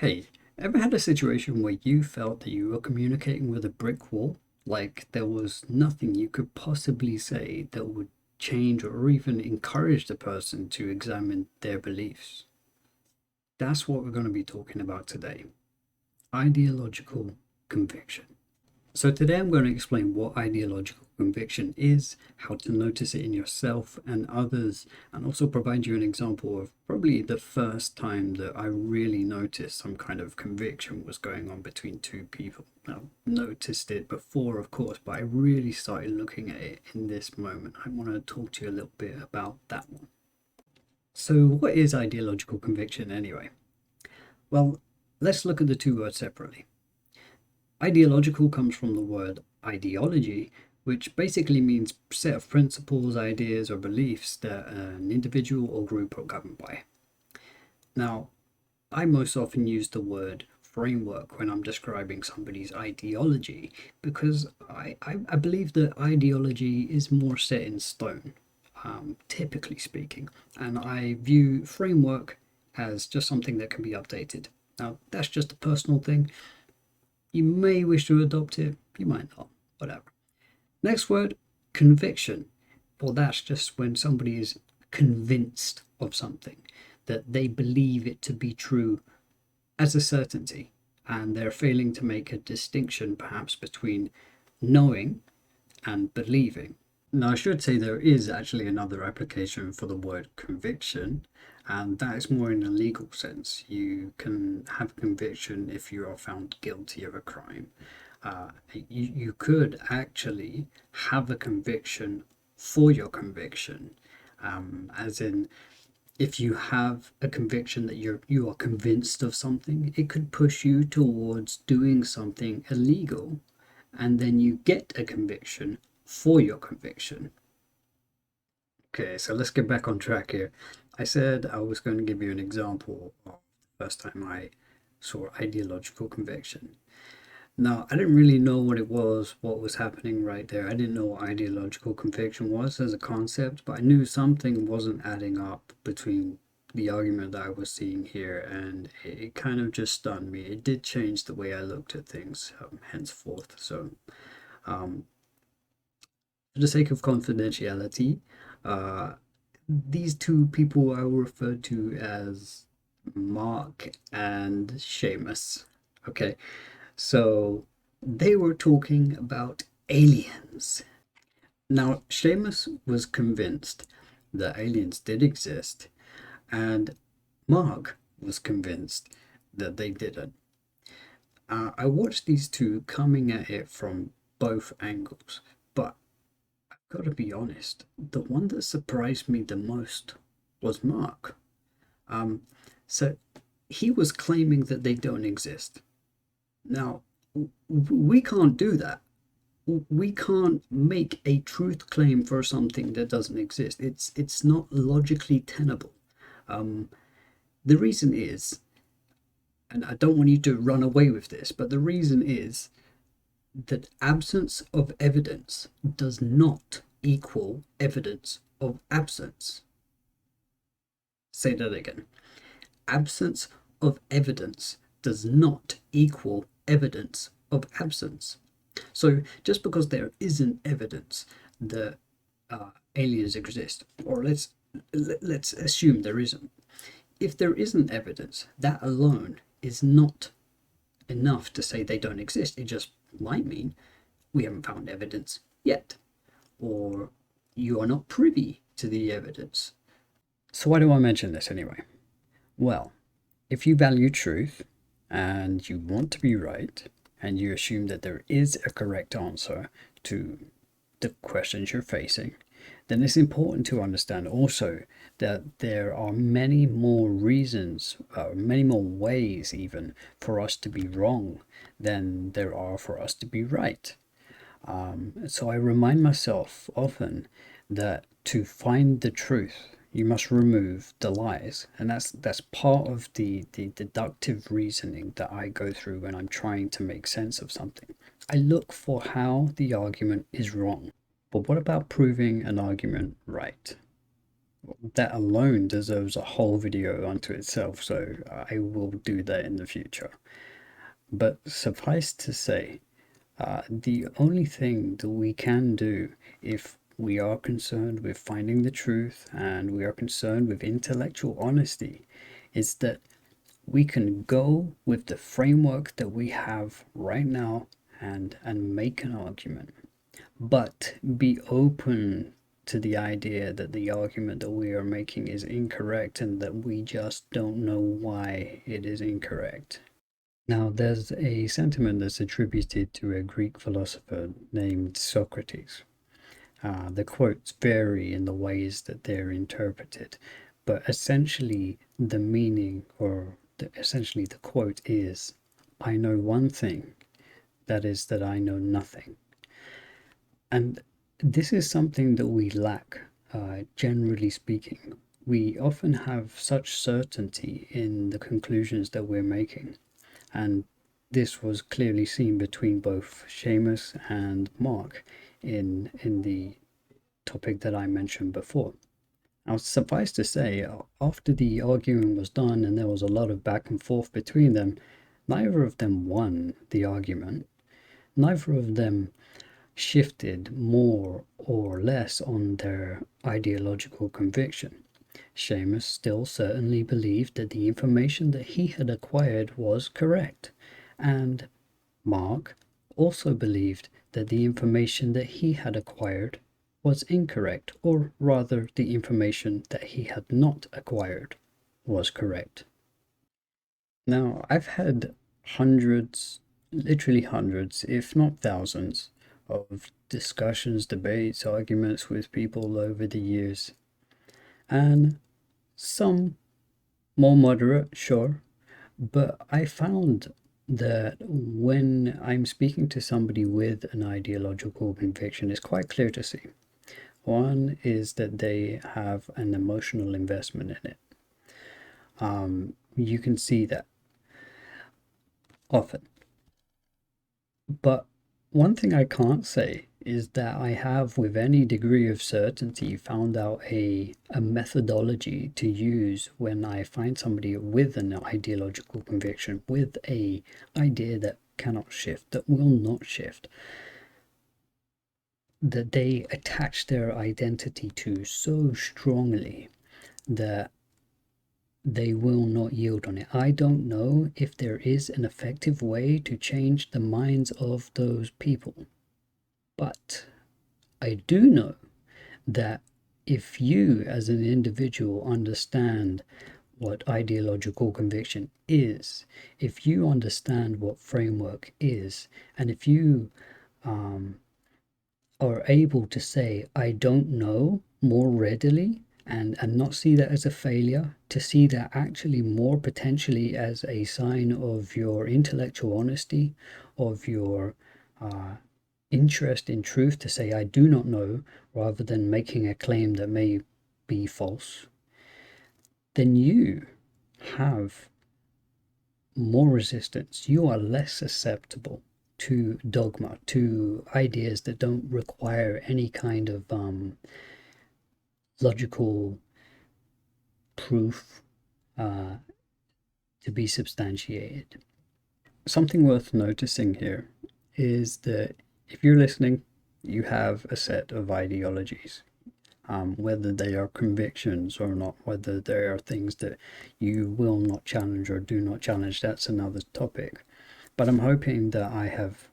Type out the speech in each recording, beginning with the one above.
Hey, ever had a situation where you felt that you were communicating with a brick wall? Like there was nothing you could possibly say that would change or even encourage the person to examine their beliefs? That's what we're going to be talking about today. Ideological conviction. So, today I'm going to explain what ideological conviction is, how to notice it in yourself and others, and also provide you an example of probably the first time that I really noticed some kind of conviction was going on between two people. I've noticed it before, of course, but I really started looking at it in this moment. I want to talk to you a little bit about that one. So, what is ideological conviction anyway? Well, let's look at the two words separately. Ideological comes from the word ideology, which basically means set of principles, ideas, or beliefs that an individual or group are governed by. Now, I most often use the word framework when I'm describing somebody's ideology because I believe that ideology is more set in stone, typically speaking, and I view framework as just something that can be updated. Now, that's just a personal thing. You may wish to adopt it, you might not, whatever. Next word, conviction. Well, that's just when somebody is convinced of something, that they believe it to be true as a certainty, and they're failing to make a distinction perhaps between knowing and believing. Now, I should say there is actually another application for the word conviction, and that is more in a legal sense. You can have conviction if you are found guilty of a crime. You could actually have a conviction for your conviction, as in, if you have a conviction that you are convinced of something, it could push you towards doing something illegal, and then you get a conviction for your conviction. Okay, so let's get back on track here. I said I was going to give you an example of the first time I saw ideological conviction. Now, I didn't really know what was happening right there. I didn't know what ideological conviction was as a concept, but I knew something wasn't adding up between the argument that I was seeing here, and it kind of just stunned me. It did change the way I looked at things henceforth. So, um, for the sake of confidentiality, uh, these two people I will refer to as Mark and Seamus. Okay, so they were talking about aliens. Now, Seamus was convinced that aliens did exist, and Mark was convinced that they didn't. I watched these two coming at it from both angles, but gotta be honest, the one that surprised me the most was Mark. Um, so he was claiming that they don't exist. Now, we can't do that. We can't make a truth claim for something that doesn't exist. It's not logically tenable. Um, the reason is, and I don't want you to run away with this, but the reason is that absence of evidence does not equal evidence of absence. Say that again. Absence of evidence does not equal evidence of absence. So just because there isn't evidence that aliens exist, or let's assume there isn't. If there isn't evidence, that alone is not enough to say they don't exist. It just might mean we haven't found evidence yet, or you are not privy to the evidence. So, why do I mention this anyway? Well, if you value truth and you want to be right, and you assume that there is a correct answer to the questions you're facing, then it's important to understand also that there are many more reasons, many more ways even, for us to be wrong than there are for us to be right. So I remind myself often that to find the truth, you must remove the lies, and that's part of the deductive reasoning that I go through when I'm trying to make sense of something. I look for how the argument is wrong. But what about proving an argument right? That alone deserves a whole video unto itself, so I will do that in the future. But suffice to say, the only thing that we can do if we are concerned with finding the truth and we are concerned with intellectual honesty is that we can go with the framework that we have right now and make an argument, but be open to the idea that the argument that we are making is incorrect and that we just don't know why it is incorrect. Now, there's a sentiment that's attributed to a Greek philosopher named Socrates. The quotes vary in the ways that they're interpreted, but essentially the meaning, or essentially the quote is, I know one thing, that is that I know nothing. And this is something that we lack, generally speaking. We often have such certainty in the conclusions that we're making. And this was clearly seen between both Seamus and Mark in the topic that I mentioned before. Now, suffice to say, after the arguing was done and there was a lot of back and forth between them, neither of them won the argument. Neither of them shifted more or less on their ideological conviction. Seamus still certainly believed that the information that he had acquired was correct, and Mark also believed that the information that he had acquired was incorrect, or rather, the information that he had not acquired was correct. Now, I've had hundreds, literally hundreds, if not thousands, of discussions, debates, arguments with people over the years, and some more moderate, sure, but I found that when I'm speaking to somebody with an ideological conviction, it's quite clear to see. One is that they have an emotional investment in it. You can see that often. But one thing I can't say is that I have, with any degree of certainty, found out a methodology to use when I find somebody with an ideological conviction, with a idea that cannot shift, that will not shift, that they attach their identity to so strongly that they will not yield on it. I don't know if there is an effective way to change the minds of those people, but I do know that if you as an individual understand what ideological conviction is, if you understand what framework is, and if you are able to say, I don't know, more readily, and not see that as a failure, to see that actually more potentially as a sign of your intellectual honesty, of your interest in truth, to say, I do not know, rather than making a claim that may be false, then you have more resistance. You are less susceptible to dogma, to ideas that don't require any kind of logical proof to be substantiated. Something worth noticing here is that if you're listening, you have a set of ideologies. Whether they are convictions or not, whether they are things that you will not challenge or do not challenge, that's another topic. But I'm hoping that I have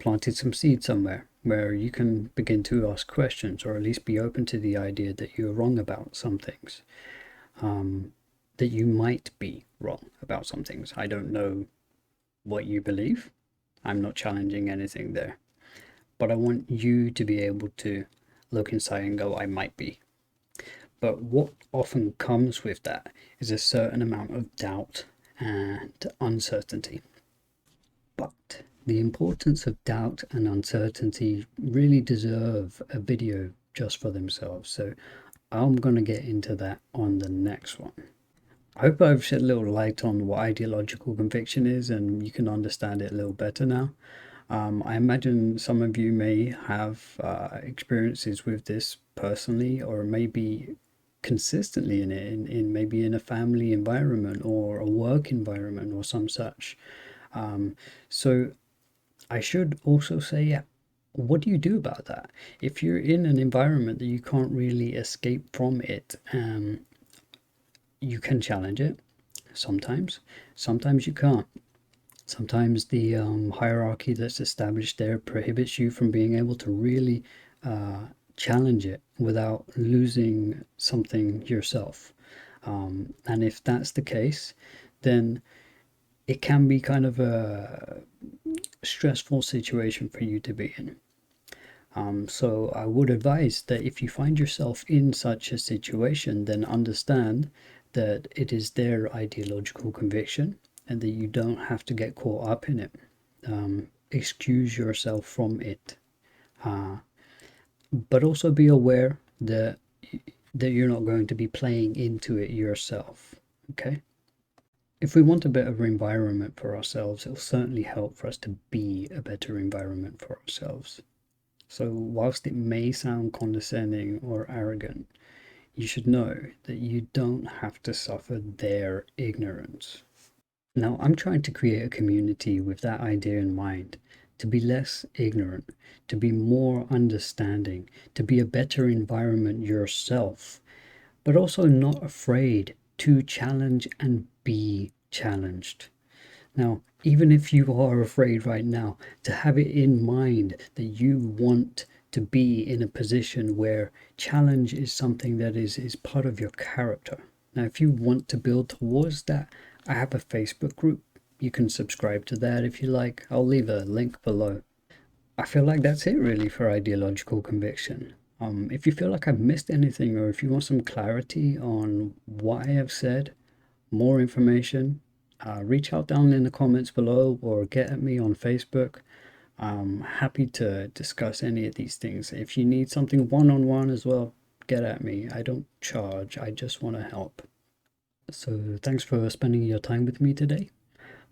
planted some seed somewhere where you can begin to ask questions, or at least be open to the idea that you're wrong about some things, that you might be wrong about some things. I don't know what you believe. I'm not challenging anything there. But I want you to be able to look inside and go, I might be. But what often comes with that is a certain amount of doubt and uncertainty. But the importance of doubt and uncertainty really deserve a video just for themselves. So I'm going to get into that on the next one. I hope I've shed a little light on what ideological conviction is and you can understand it a little better now. I imagine some of you may have experiences with this personally, or maybe consistently in it, in maybe in a family environment or a work environment or some such. So I should also say, yeah, what do you do about that? If you're in an environment that you can't really escape from it, you can challenge it sometimes. Sometimes you can't. Sometimes the hierarchy that's established there prohibits you from being able to really challenge it without losing something yourself. And if that's the case, then it can be kind of a stressful situation for you to be in. So I would advise that if you find yourself in such a situation, then understand that it is their ideological conviction and that you don't have to get caught up in it. Excuse yourself from it, but also be aware that you're not going to be playing into it yourself. Okay. If we want a better environment for ourselves, it'll certainly help for us to be a better environment for ourselves. So, whilst it may sound condescending or arrogant, you should know that you don't have to suffer their ignorance. Now, I'm trying to create a community with that idea in mind, to be less ignorant, to be more understanding, to be a better environment yourself, but also not afraid to challenge and be challenged. Now, even if you are afraid right now, to have it in mind that you want to be in a position where challenge is something that is part of your character. Now, if you want to build towards that, I have a Facebook group. You can subscribe to that if you like. I'll leave a link below. I feel like that's it really for ideological conviction. If you feel like I've missed anything, or if you want some clarity on what I have said, more information, reach out down in the comments below or get at me on Facebook. I'm happy to discuss any of these things. If you need something one-on-one as well, get at me. I don't charge, I just want to help. So thanks for spending your time with me today.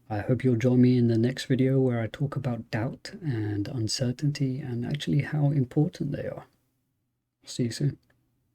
I hope you'll join me in the next video where I talk about doubt and uncertainty and actually how important they are. See you soon.